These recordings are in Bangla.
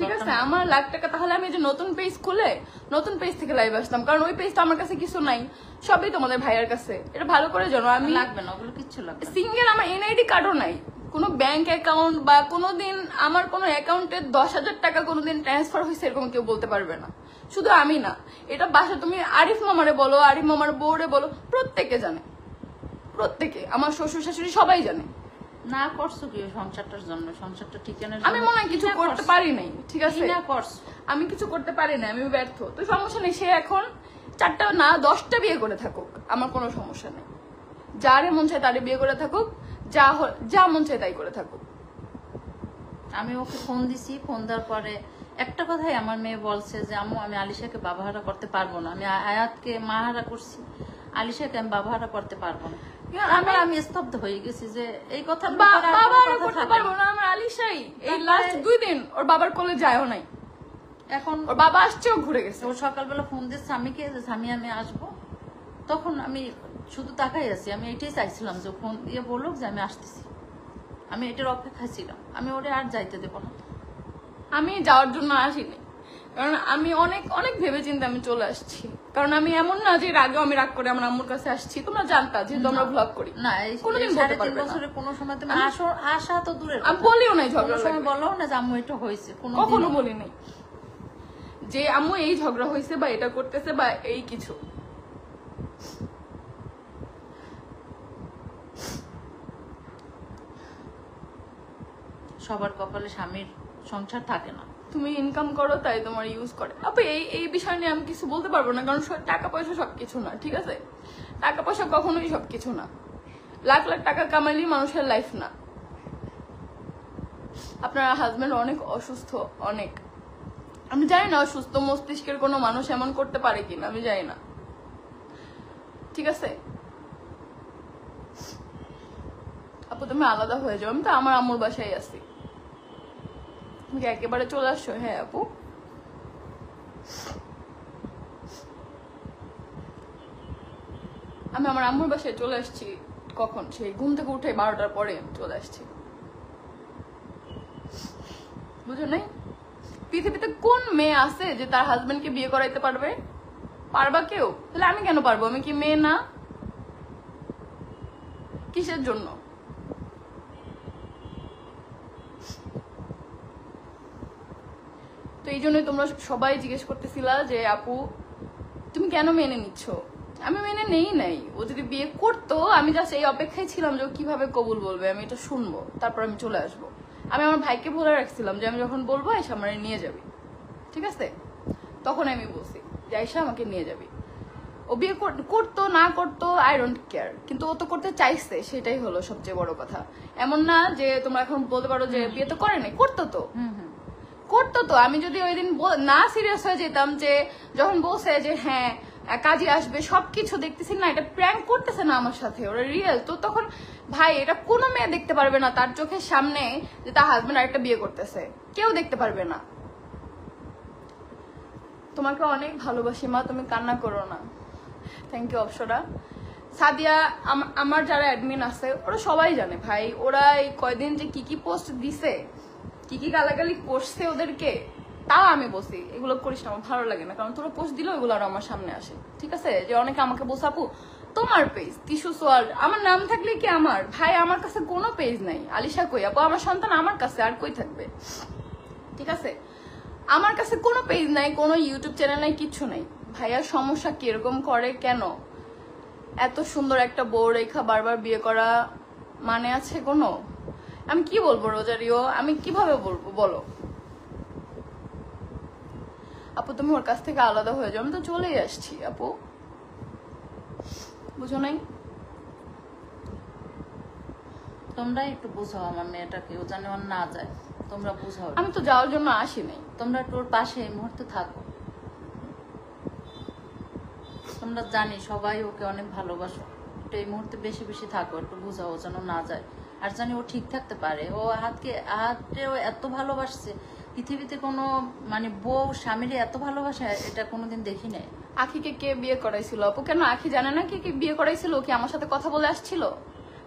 ঠিক আছে আমার লাখ টাকা, তাহলে আমি যে নতুন পেজ খুলে নতুন পেজ থেকে লাইভ আসতাম, কারণ ওই পেজটা আমার কাছে কিছু নাই, সবই তোমাদের ভাইয়ের কাছে। এটা ভালো করে জানো। আমি লাগবে না ওগুলো, কিচ্ছু লাগবে না। সিঙ্গেল আমার এনআইডি কার্ডও নাই, কোনো ব্যাংক অ্যাকাউন্ট বা কোনোদিন আমার কোনো অ্যাকাউন্টে 10,000 টাকা কোনোদিন ট্রান্সফার হয়েছে এরকম কেউ বলতে পারবে না, শুধু আমি না। এটা বাসা তুমি আরিফ মামারে বলো, আরিফ মামার বউরে বলো, প্রত্যেকে জানে, প্রত্যেকে, আমার শ্বশুর শাশুড়ি সবাই জানে। না করছো কি সংসারটার জন্য, সংসারটা ঠিকানার আমি মনে হয় কিছু করতে পারি নাই, ঠিক আছে না করছো, আমি কিছু করতে পারি না, আমি ব্যর্থ, তো সমস্যা নেই। সে এখন 4টা না 10টা বিয়ে করে থাকুক, আমার কোনো সমস্যা নেই। যারে মন চায় তারে বিয়ে করে থাকুক, যা মন চায় তাই করে থাকুক। আমি ওকে ফোন দিছি, ফোন দেওয়ার পরে একটা কথাই আমার মেয়ে বলছে যে আম্মু আমি আলিশাকে বাবাহারা করতে পারবো না, আমি আয়াতকে মাহারা করছি, আলিশাকে আমি বাবাহারা করতে পারবো না। আমি স্তব্ধ হয়ে গেছি যে এই কথা বাবা করতে পারবো না, আমার আলিশাই এই লাস্ট 2 দিন ওর বাবার কোলে যায়ও নাই, এখন ওর বাবা আসছেও ঘুরে গেছে। ও সকালবেলা ফোন দিয়ে স্বামীকে যে স্বামী আমি আসবো, তখন আমি শুধু তাকাই আছি, আমি এটাই চাইছিলাম যে ফোন দিয়ে বলুক যে আমি আসতেছি, আমি এটার অপেক্ষায় ছিলাম, আমি ওরে আর যাইতে দেবো না। আমি যাওয়ার জন্য আসিনি, কারণ আমি অনেক অনেক ভেবে চিন্তে আমি চলে আসছি, কারণ আমি এমন না যে এর আগেও আমি রাগ করে আমার আম্মুর কাছে আসছি, তোমরা জানতা যেহেতু আমরা ব্লগ করি। না এই কোনোদিন বলতে 3.5 পারবে না, বছরে কোনো সময় তুমি আশা তো দূরের আমি বলিও নাই ঝগড়া কোনো সময় বলো না যে আম্মু এটা হয়েছে, কখনো বলি নাই যে আম্মু এই ঝগড়া হয়েছে বা এটা করতেছে বা এই কিছু। সবার কপালে স্বামীর সংসার থাকে না। তুমি ইনকাম করো তাই তোমার ইউজ করে। আপু এই বিষয় নিয়ে আমি কিছু বলতে পারবো না, কারণ টাকা পয়সা সবকিছু না, ঠিক আছে? টাকা পয়সা কখনোই সবকিছু না, লাখ লাখ টাকা কামাইলেই মানুষের লাইফ না। আপনার হাজবেন্ড অনেক অসুস্থ, অনেক, আমি জানি না সুস্থ মস্তিষ্কের কোনো মানুষ এমন করতে পারে কিনা, আমি জানি না, ঠিক আছে? আপু তুমি আলাদা হয়ে যাও, আমি তো আমার আম্মুর বাসায় আছি, তুমি একেবারে চলে আসছো? হ্যাঁ আপু, আমি আমার আম্মুর বাসায় চলে আসছি। কখন? সেই ঘুম থেকে উঠে 12টার পরে চলে আসছি, বুঝো নাই? পৃথিবীতে কোন মেয়ে আছে যে তার হাজবেন্ডকে বিয়ে করাইতে পারবে? পারবা কেউ? তাহলে আমি কেন পারবো? আমি কি মেয়ে না? কিসের জন্য? তো এই জন্যই তোমরা সবাই জিজ্ঞেস করতেছিলা যে আপু তুমি কেন মেনে নিচ্ছ? আমি মেনে নেই নাই। ও যদি বিয়ে করতো, আমি জাস্ট এই অপেক্ষায় ছিলাম যে ও কিভাবে কবুল বলবে, আমি এটা শুনবো, তারপর আমি চলে আসবো। আমি আমার ভাইকে বলে রাখছিলাম যে আমি যখন বলবো আয়সা আমার নিয়ে যাবি, ঠিক আছে? তখন আমি বলছি যে আয়সা আমাকে নিয়ে যাবি। ও বিয়ে করতো না করতো আই ডোন্ট কেয়ার, কিন্তু ও তো করতে চাইছে, সেটাই হলো সবচেয়ে বড় কথা। এমন না যে তোমরা এখন বলতে পারো যে বিয়ে তো করে নাই, করতো তো, করতো তো। আমি যদি ওই দিন না সিরিয়াস হয়ে যেতাম, যে যখন বলছে যে হ্যাঁ কাজে আসবে, সবকিছু দেখতেছি না এটা প্র্যাঙ্ক করতেছে না আমার সাথে, ওরা রিয়েল, তো তখন ভাই এটা কোনো মেয়ে দেখতে পারবে না তার চোখের সামনে যে তার হাজবেন্ড আরেকটা বিয়ে করতেছে, কেউ দেখতে পারবে না। তোমাকে অনেক ভালোবাসি মা, তুমি কান্না করো না। Thank you Apsara. সাদিয়া, আমার যারা অ্যাডমিন আছে ওরা সবাই জানে ভাই, ওরা এই কয়দিন যে কি কি পোস্ট দিছে, কি কি গালাগালি করছে ওদেরকে, তাও আমি বলছি এগুলো করিস না, আমার ভালো লাগে না, কারণ তোরা পোস্ট দিলেও এগুলো আর আমার সামনে আসে, ঠিক আছে? যে অনেকে আমাকে বলছে আপু তোমার পেজ টিস্যু সোয়াল, আমার নাম থাকলে কি আমার ভাই, আমার কাছে কোনো পেজ নাই। আলিশা কই আপু, আমার সন্তান আমার কাছে, আর কই থাকবে, ঠিক আছে? আমার কাছে কোনো পেজ নাই, কোনো ইউটিউব চ্যানেল নাই, কিচ্ছু নাই। ভাইয়ার সমস্যা কিরকম করে, কেন এত সুন্দর একটা বউ রেখা বারবার বিয়ে করা মানে আছে কোনো? আমি কি বলবো রোজারিও, আমি কিভাবে বলবো বলো? আপু তুমি ওর কাছ থেকে আলাদা হয়ে যাও, আমি তো চলেই আসছি আপু, বুঝো নাই? তোমরা একটু বুঝাও আমার মেয়েটাকে, ও জানে ওর না যায়, তোমরা বুঝাও। আমি তো যাওয়ার জন্য আসি নাই, তোমরা তোর পাশে এই মুহূর্তে থাকো। তোমরা জানি সবাই ওকে অনেক ভালোবাসো, একটু এই মুহূর্তে বেশি বেশি থাকো, একটু বুঝাও যেন না যায়, আর জানি ও ঠিক থাকতে পারে। ও হাতকেও এত ভালোবাসছে, পৃথিবীতে কোনো মানে বউ স্বামীর এত ভালোবাসে এটা কোনোদিন দেখি নাই। আখিকে কে বিয়ে করাইছিল আপু? কেন আখি জানে না কে কে বিয়ে করাইছিল? কি আমার সাথে কথা বলে আসছিল?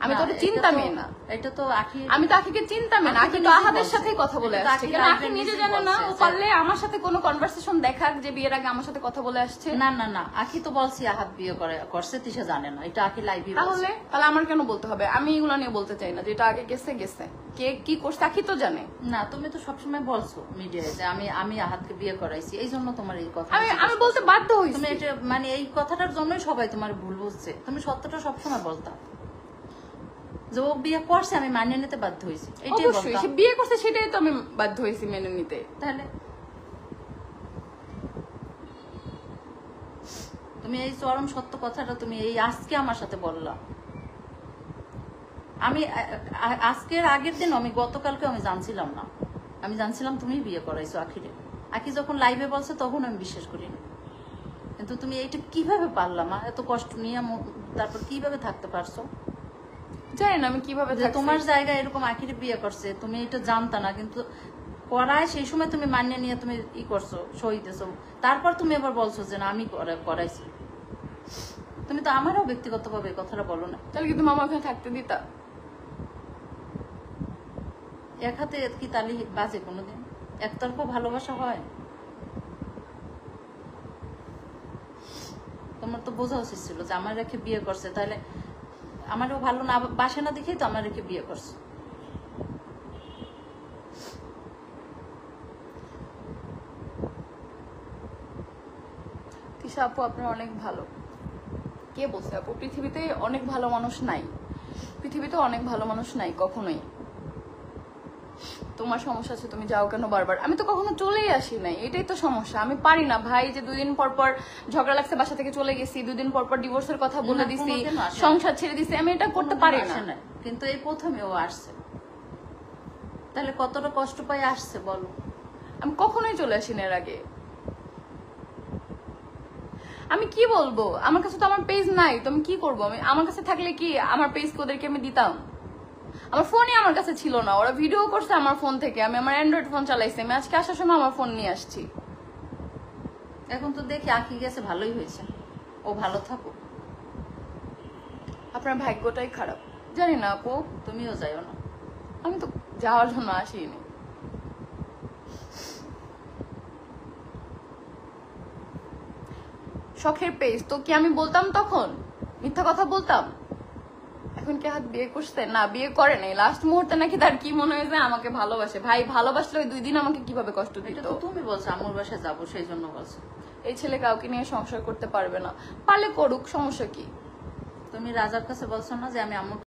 আমি তো ওটা চিন্তামই না। এটা তো আখি, আমি তো আখিকে চিন্তামই না। আখি তো আহাদের সাথেই কথা বলে আসছে, কেন আখি নিজে জানে না? ও পারলে আমার সাথে কোনো কনভারসেশন দেখাক যে বিয়ের আগে আমার সাথে কথা বলে আসছে। না না না, আখি তো বলছি আহাত বিয়ে করছে, তিশা জানে না, এটা আখি লাইভে। তাহলে আমার কেন বলতে হবে? আমি এগুলো নিয়ে বলতে চাই না, যেটা আগে গেছে গেছে, কে কি করছে আখি তো জানে। না, তুমি তো সবসময় বলছো মিডিয়ায় যে আমি আহাতকে বিয়ে করাইছি, এই জন্য তোমার এই কথা আমি বলতে বাধ্য হইছি। তুমি এটা মানে এই কথাটার জন্যই সবাই তোমার ভুল বুঝছে। তুমি সত্যটা সবসময় বলতা যে ও বিয়ে করছে, আমি মানিয়ে নিতে বাধ্য হয়েছি, এটাই অবশ্যই সে বিয়ে করছে, সেটাই তো আমি বাধ্য হয়েছি মেনে নিতে। তাহলে তুমি এই চরম সত্য কথাটা তুমি এই আজকে আমার সাথে বললা। আমি আজকের আগের দিন, আমি গতকালকে আমি জানছিলাম না, আমি জানছিলাম তুমি বিয়ে করাইছো আখিরে। আখি যখন লাইভে বলছে তখন আমি বিশ্বাস করিনি, কিন্তু তুমি এইটা কিভাবে পারলাম? এত কষ্ট নিয়ে তারপর কিভাবে থাকতে পারছো? জানি না আমি কিভাবে যে তোমার জায়গায় এরকম আখিরে বিয়ে করছে, তুমি এটা জানতা না, কিন্তু করায় সেই সময় তুমি মানিয়ে নিয়ে তুমি ই করছো, সই দিছো, তারপর তুমি এবার বলছো যে না আমি করাইছি। তুমি তো আমারও ব্যক্তিগতভাবে এই কথাটা বলো না। তাহলে কি তুমি আমার ওখানে থাকতে দিতা? এক হাতে কি তালি বাজে কোনোদিন? একতরফা ভালোবাসা হয়? তোমার তো বোঝা উচিত ছিল যে আমার রেখে বিয়ে করছে, তাহলে আমারও ভালো না বাসে না দেখেই তো আমার রেখে বিয়ে করছে। তিশা আপু আপনার অনেক ভালো। কে বলছে আপু পৃথিবীতে অনেক ভালো মানুষ নাই? পৃথিবীতে অনেক ভালো মানুষ নাই কখনোই। তোমার সমস্যা আছে, তুমি যাও কেন বারবার? আমি তো কখনো চলেই আসি নাই, এটাই তো সমস্যা। আমি পারি না ভাই যে 2 দিন পর পর ঝগড়া লাগছে বাসা থেকে চলে গেছি, 2 দিন পর পর ডিভোর্সের কথা বলে দিছি, সংসার ছেড়ে দিছি, আমি এটা করতে পারি না। কিন্তু এই প্রথমে ও আসছে, তাহলে কতটা কষ্ট পাই আসছে বলো? আমি কখনোই চলে আসি না এর আগে। আমি কি বলবো? আমার কাছে তো আমার পেজ নাই, তো আমি কি করবো? আমি আমার কাছে থাকলে কি আমার পেজ ওদেরকে আমি দিতাম? আমার ফোনই আমার কাছে ছিল না, ওরা ভিডিও করছে আমার ফোন থেকে, আমি আমার অ্যান্ড্রয়েড ফোন চালাইছি, আমি আজকে আসার সময় আমার ফোন নিয়ে আসছি। এখন তো দেখি আঁকি গেছে, ভালোই হয়েছে, ও ভালো থাকো। আপনার ভাগ্যটাই খারাপ। জানি না আপু, তুমিও যাইও না। আমি তো যাওয়ার জন্য আসিনি। শখের পেজ তো কি আমি বলতাম তখন? মিথ্যা কথা বলতাম? এখন কি হাত বিয়ে করছে? না, বিয়ে করে নাই। লাস্ট মুহূর্তে নাকি তার কি মনে হয়েছে আমাকে ভালোবাসে। ভাই ভালোবাসলে ওই 2 দিন আমাকে কিভাবে কষ্ট দিত? এটা তো তুমি বলছো আম্মুর বাসায় যাবো, সেই জন্য বলছো। এই ছেলে কাউকে নিয়ে সংসার করতে পারবে না, পারলে করুক, সমস্যা কি? তুমি রাজার কাছে বলছো না যে আমি আম্মুর